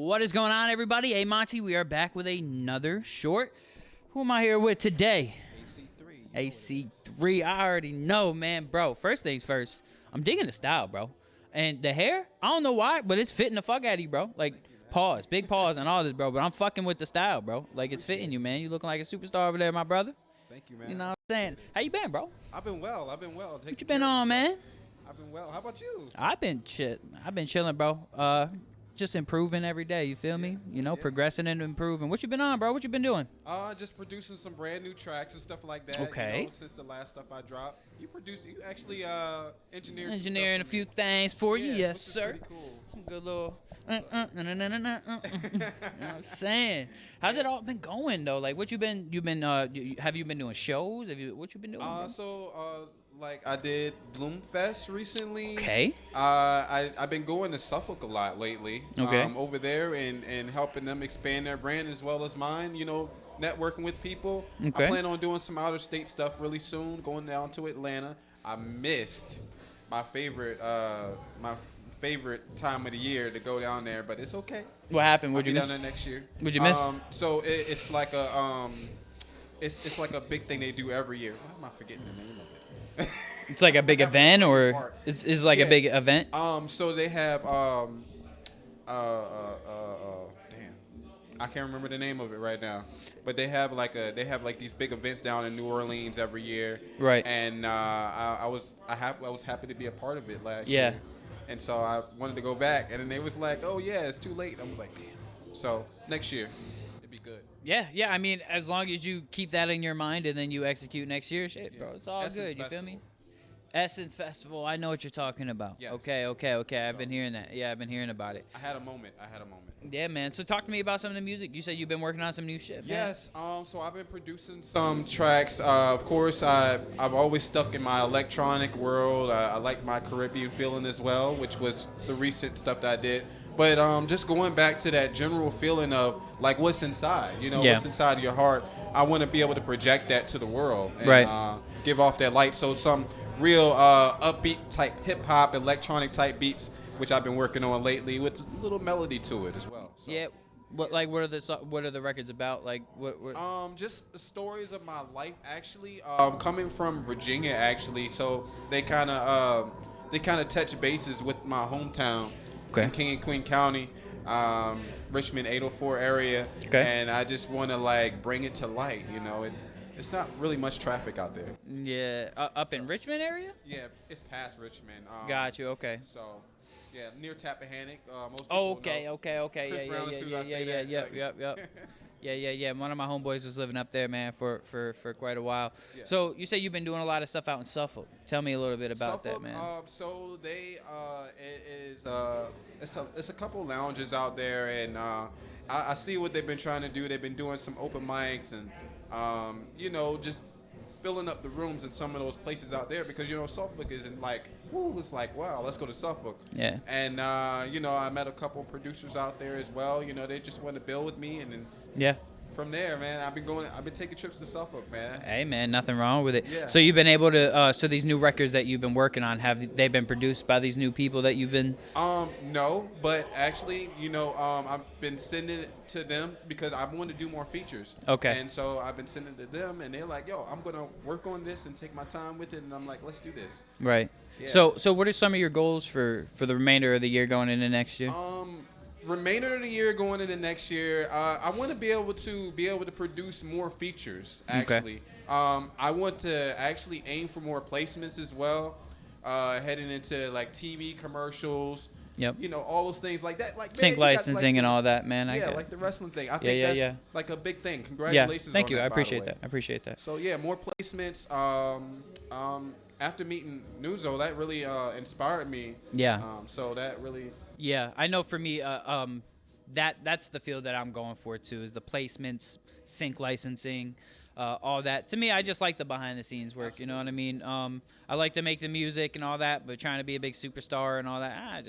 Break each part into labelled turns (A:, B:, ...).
A: What is going on, everybody? Hey, Monty, we are back with another short. Who am I here with today? AC3. I already know, man. Bro, first things first, I'm digging the style, bro. And the hair, I don't know why, but it's fitting the fuck out of you, bro. Like, pause. Big pause and all this, bro. But I'm fucking with the style, bro. Like, it's fitting you, man. You looking like a superstar over there, my brother.
B: Thank you, man.
A: You know what I'm saying? How you been, bro?
B: I've been well.
A: What you been on, man?
B: I've been well. How about you?
A: I've been chilling, bro. Just improving every day, you feel me? You know, progressing and improving. What you been on, bro? What you been doing?
B: Just producing some brand new tracks and stuff like that.
A: Okay.
B: You know, since the last stuff I dropped. You actually engineered
A: Engineering a
B: some
A: few things for you, yes,
B: which is
A: sir.
B: pretty cool.
A: Some good little You know what I'm saying? How's it all been going though? Like, what have you been doing shows? What you been doing? Bro?
B: Like I did Bloomfest recently.
A: Okay.
B: I've been going to Suffolk a lot lately.
A: Okay.
B: Over there and helping them expand their brand as well as mine. You know, networking with people.
A: Okay.
B: I plan on doing some out of state stuff really soon. Going down to Atlanta. I missed my favorite time of the year to go down there, but it's okay.
A: What happened? What'd you miss?
B: I'll be down there next year.
A: What'd you miss?
B: So it's like a it's like a big thing they do every year. Why am I forgetting the name of it?
A: It's like a big event, or is like a big event?
B: So they have damn, I can't remember the name of it right now, but they have like these big events down in New Orleans every year.
A: Right.
B: And I was happy to be a part of it last year.
A: Yeah.
B: And so I wanted to go back, and then they was like, "Oh yeah, it's too late." I was like, "Damn." So next year, it'd be good.
A: Yeah. I mean, as long as you keep that in your mind and then you execute next year, shit, bro, it's all
B: Essence
A: good. You
B: Festival.
A: feel me? Essence Festival. I know what you're talking about.
B: Yes.
A: Okay. I've been hearing that. Yeah, I've been hearing about it.
B: I had a moment.
A: Yeah, man. So talk to me about some of the music. You said you've been working on some new shit, man.
B: Yes. So I've been producing some tracks. Of course, I've always stuck in my electronic world. I like my Caribbean feeling as well, which was the recent stuff that I did. But just going back to that general feeling of like what's inside, what's inside of your heart. I want to be able to project that to the world and
A: Right.
B: Give off that light. So some real upbeat type hip hop, electronic type beats, which I've been working on lately with a little melody to it as well. So.
A: Yeah. What are the records about? Like what?
B: Just the stories of my life actually. Coming from Virginia actually, so they kind of touch bases with my hometown in King and Queen County, Richmond 804 area, and I just want to like bring it to light. It's not really much traffic out there.
A: Yeah, up in Richmond area.
B: Yeah, it's past Richmond.
A: Got you. Okay.
B: So. Yeah, near Tappahannock. Most people
A: Oh, okay.
B: know.
A: Yeah. Yeah. One of my homeboys was living up there, man, for quite a while.
B: Yeah.
A: So you say you've been doing a lot of stuff out in Suffolk. Tell me a little bit about
B: Suffolk,
A: that, man.
B: So they it's a couple lounges out there, and I see what they've been trying to do. They've been doing some open mics and just filling up the rooms in some of those places out there because Suffolk isn't like it's like wow, let's go to Suffolk.
A: Yeah.
B: And I met a couple producers out there as well. They just want to build with me, and then from there, man, I've been taking trips to Suffolk, man.
A: Hey, man, nothing wrong with it.
B: Yeah.
A: So you've been able to so these new records that you've been working on, have they been produced by these new people that you've been?
B: No, but actually, I've been sending it to them because I want to do more features.
A: Okay.
B: And so I've been sending it to them, and they're like, "Yo, I'm gonna work on this and take my time with it," and I'm like, "Let's do this."
A: Right.
B: Yeah.
A: So what are some of your goals for the remainder of the year going into next year?
B: Remainder of the year going into next year, I want to be able to produce more features. Actually, I want to actually aim for more placements as well, heading into like TV commercials.
A: Yep.
B: All those things like that, like
A: Sync licensing and all that, man.
B: Yeah, like the wrestling thing. I think that's like a big thing. Congratulations.
A: Yeah. Thank
B: on
A: you.
B: that,
A: I appreciate
B: by the way.
A: that. I appreciate that.
B: So yeah, more placements. After meeting Nuzo, that really inspired me.
A: Yeah.
B: So that really.
A: Yeah, I know for me, that's the field that I'm going for too, is the placements, sync licensing, all that. To me, I just like the behind the scenes work.
B: Absolutely.
A: You know what I mean? I like to make the music and all that, but trying to be a big superstar and all that,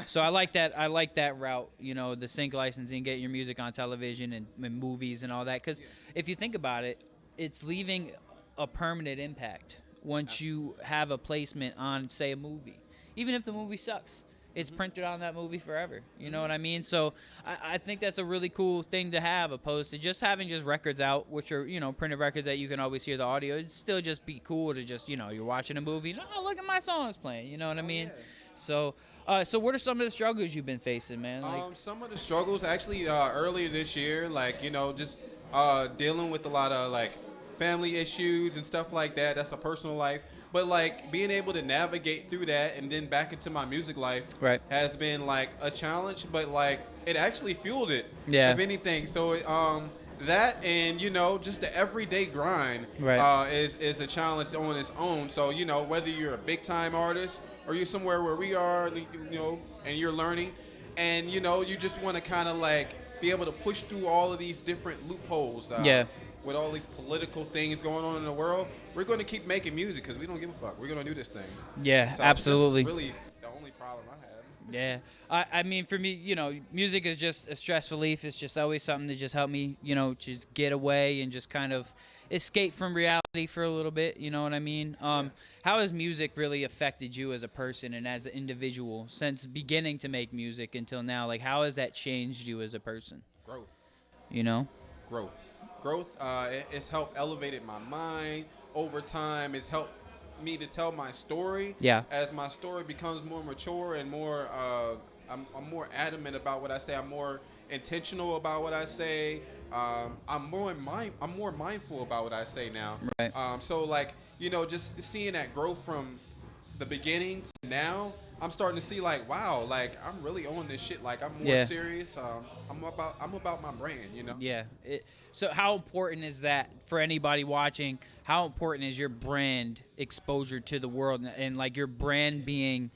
A: so I like that. I like that route. The sync licensing, getting your music on television and movies and all that. Because if you think about it, it's leaving a permanent impact once you have a placement on, say, a movie, even if the movie sucks. it's printed on that movie forever. You know what I mean? So I think that's a really cool thing to have, opposed to just having just records out, which are, printed records that you can always hear the audio. It'd still just be cool to just, you're watching a movie. Oh, look at my songs playing. You know what I mean?
B: Yeah.
A: So what are some of the struggles you've been facing, man?
B: Some of the struggles actually earlier this year, like just dealing with a lot of like family issues and stuff like that. That's a personal life, but like being able to navigate through that and then back into my music life
A: Right.
B: has been like a challenge. But like it actually fueled it,
A: Yeah.
B: if anything. So that and just the everyday grind
A: Right.
B: is a challenge on its own. So whether you're a big time artist or you're somewhere where we are, and you're learning, and you just want to kind of like be able to push through all of these different loopholes.
A: Yeah.
B: With all these political things going on in the world, we're going to keep making music because we don't give a fuck. We're going to do this thing.
A: Yeah,
B: So
A: absolutely.
B: That's really the only problem I have.
A: Yeah. I mean, for me, music is just a stress relief. It's just always something to just help me, just get away and just kind of escape from reality for a little bit. You know what I mean? How has music really affected you as a person and as an individual since beginning to make music until now? Like, how has that changed you as a person?
B: Growth. Growth. It's helped elevated my mind over time. It's helped me to tell my story.
A: Yeah.
B: As my story becomes more mature and more, I'm more adamant about what I say. I'm more intentional about what I say. I'm more mindful about what I say now.
A: Right.
B: So like just seeing that growth from the beginning to now, I'm starting to see like, wow, like I'm really on this shit. Like I'm more serious. I'm about my brand.
A: Yeah. So how important is that for anybody watching? How important is your brand exposure to the world and like your brand being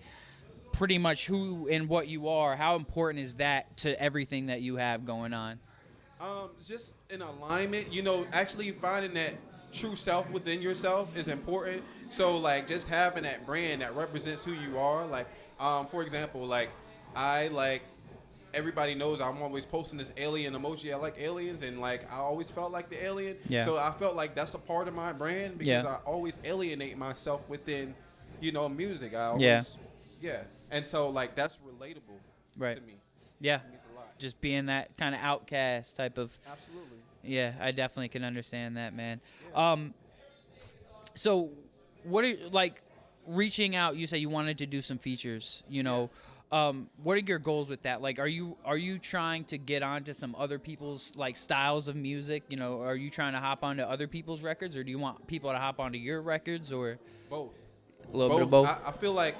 A: pretty much who and what you are? How important is that to everything that you have going on?
B: Just in alignment, actually finding that true self within yourself is important. So like just having that brand that represents who you are. Like, for example, like everybody knows I'm always posting this alien emoji. I like aliens, and like I always felt like the alien.
A: Yeah.
B: So I felt like that's a part of my brand because I always alienate myself within, music. I always, yeah. And so like that's relatable to me.
A: Yeah.
B: It means a lot.
A: Just being that kind of outcast type of.
B: Absolutely.
A: Yeah, I definitely can understand that, man.
B: Yeah.
A: So what are like reaching out? You say you wanted to do some features. What are your goals with that? Like, are you trying to get onto some other people's like styles of music? Are you trying to hop onto other people's records, or do you want people to hop onto your records, or
B: both?
A: A little bit of both.
B: I feel like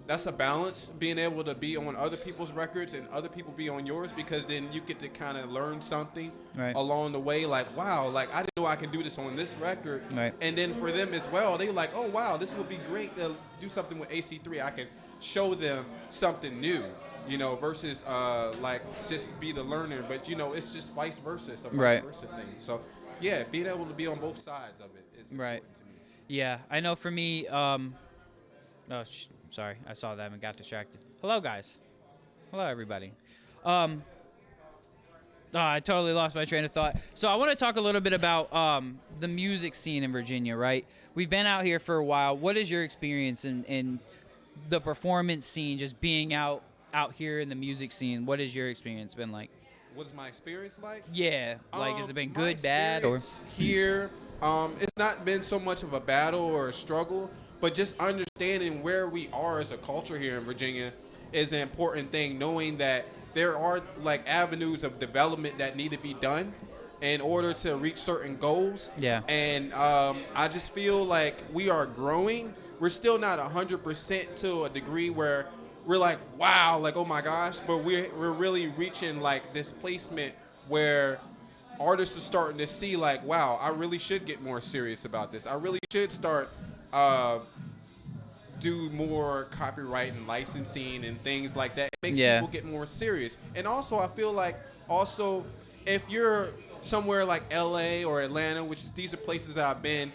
B: that's a balance, being able to be on other people's records and other people be on yours, because then you get to kind of learn something along the way. Like, wow, like I didn't know I can do this on this record.
A: Right.
B: And then for them as well, they like, oh wow, this would be great to do something with AC3. I can show them something new, versus like just be the learner. But it's just vice versa. It's a vice versa thing. So yeah, being able to be on both sides of it is important to me.
A: Yeah, I know for me. Sorry, I saw them and got distracted. Hello, guys. Hello, everybody. I totally lost my train of thought. So I want to talk a little bit about the music scene in Virginia, right? We've been out here for a while. What is your experience in the performance scene, just being out here in the music scene? What has your experience been like?
B: What is my experience like?
A: Yeah, like has it been good, bad, or
B: here? It's not been so much of a battle or a struggle, but just understanding where we are as a culture here in Virginia is an important thing. Knowing that there are like avenues of development that need to be done in order to reach certain goals.
A: Yeah.
B: And I just feel like we are growing. We're still not 100% to a degree where we're like, wow, like, oh my gosh, but we're really reaching like this placement where artists are starting to see like, wow, I really should get more serious about this. I really should start do more copyright and licensing and things like that. It makes people get more serious. And also I feel like if you're somewhere like LA or Atlanta, which these are places that I've been,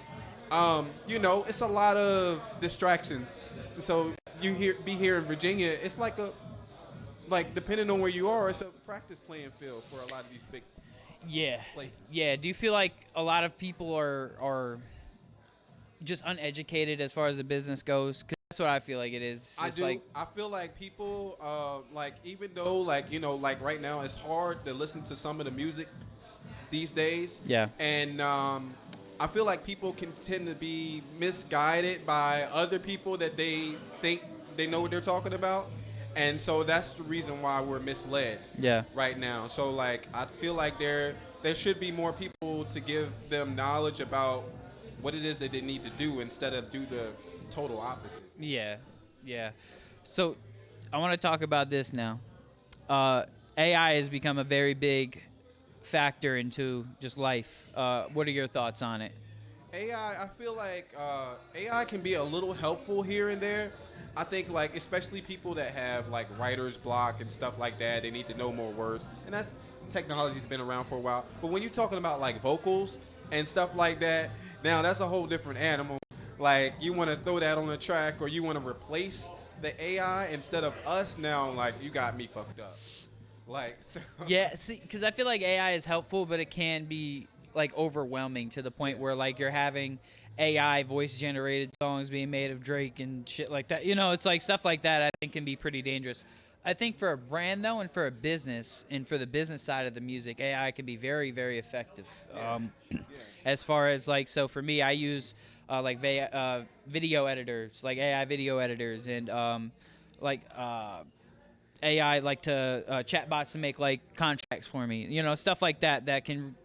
B: it's a lot of distractions. So be here in Virginia, it's like depending on where you are, it's a practice playing field for a lot of these big places.
A: Yeah. Do you feel like a lot of people are just uneducated as far as the business goes? 'Cause That's what I feel like it is. It's
B: I
A: just
B: do.
A: like,
B: I feel like people, like even though like like right now it's hard to listen to some of the music these days.
A: Yeah.
B: And I feel like people can tend to be misguided by other people that they think they know what they're talking about. And so that's the reason why we're misled.
A: Yeah.
B: Right now. So like I feel like there should be more people to give them knowledge about what it is that they need to do instead of do the total opposite.
A: Yeah. Yeah. So I want to talk about this now. AI has become a very big factor into just life. What are your thoughts on it?
B: AI, I feel like AI can be a little helpful here and there. I think like especially people that have like writer's block and stuff like that, they need to know more words. And that's technology's been around for a while. But when you're talking about like vocals and stuff like that, now that's a whole different animal. Like you want to throw that on a track or you want to replace the AI instead of us now, like you got me fucked up. Like so.
A: Yeah, see, because I feel like AI is helpful, but it can be like overwhelming to the point where like you're having AI voice generated songs being made of Drake and shit like that. You know, it's like stuff like that I think can be pretty dangerous. I think for a brand though, and for a business, and for the business side of the music, AI can be very, very effective. As far as like, so for me, I use video editors, like AI video editors, and AI like to chatbots to make like contracts for me. You know, stuff like that that can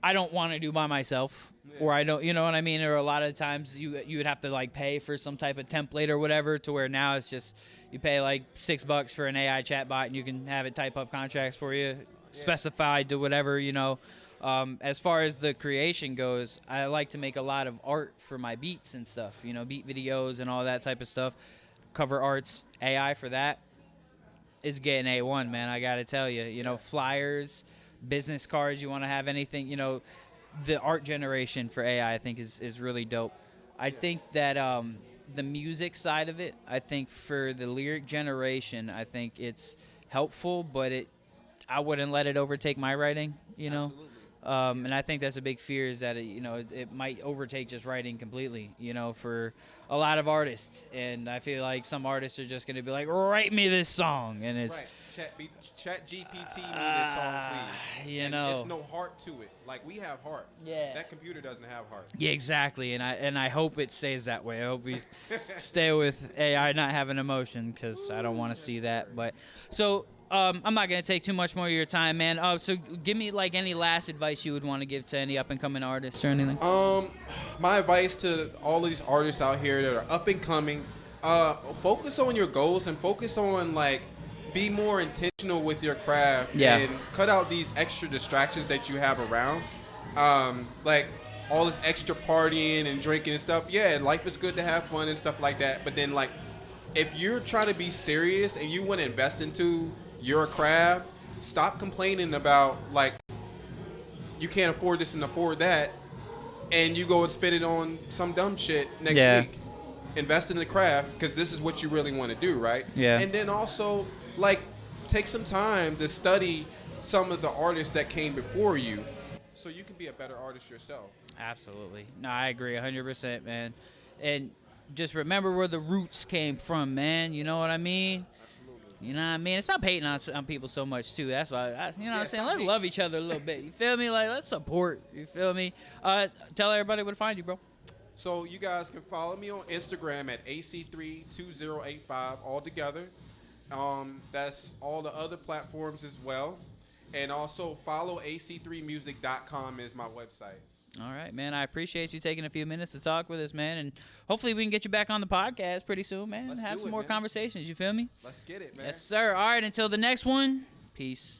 A: I don't want to do by myself. Or I don't, you know what I mean? Or a lot of times you would have to like pay for some type of template or whatever, to where now it's just you pay like $6 for an AI chatbot and you can have it type up contracts for you, specified to whatever, you know. As far as the creation goes, I like to make a lot of art for my beats and stuff, you know, beat videos and all that type of stuff. Cover arts, AI for that is getting A1, man. I got to tell you, you know, flyers, business cards, you want to have anything, you know. The art generation for AI, I think, is really dope. I think that the music side of it, I think for the lyric generation, I think it's helpful, but I wouldn't let it overtake my writing, you know. And I think that's a big fear, is that it might overtake just writing completely, you know, for a lot of artists. And I feel like some artists are just going to be like, write me this song, and it's
B: right. Chat GPT me this song, please.
A: You
B: and
A: know,
B: there's no heart to it. Like we have heart.
A: Yeah.
B: That computer doesn't have heart.
A: Yeah, exactly. And I hope it stays that way. I hope we stay with AI not having emotion, because I don't want to see that. But so. I'm not going to take too much more of your time, man. So give me, like, any last advice you would want to give to any up-and-coming artists or anything.
B: My advice to all these artists out here that are up-and-coming, focus on your goals and focus on, like, be more intentional with your craft.
A: Yeah.
B: And cut out these extra distractions that you have around. Like, all this extra partying and drinking and stuff. Yeah, life is good to have fun and stuff like that. But then, like, if you're trying to be serious and you want to invest into your craft, stop complaining about like you can't afford this and afford that, and you go and spend it on some dumb shit next week. Invest in the craft, because this is what you really want to do, right?
A: Yeah.
B: And then also like take some time to study some of the artists that came before you, so you can be a better artist yourself.
A: Absolutely. No, I agree 100%, man. And just remember where the roots came from, man. You know what I mean? You know what I mean? And stop hating on people so much, too. That's why, you know what I'm saying? Let's love each other a little bit. You feel me? Like, let's support. You feel me? Tell everybody where to find you, bro.
B: So you guys can follow me on Instagram at AC32085 all together. That's all the other platforms as well. And also follow ac3music.com is my website.
A: All right, man. I appreciate you taking a few minutes to talk with us, man. And hopefully we can get you back on the podcast pretty soon, man.
B: Let's
A: have
B: do
A: some
B: it,
A: more
B: man.
A: conversations. You feel me?
B: Let's get it, man.
A: Yes, sir. All right. Until the next one. Peace.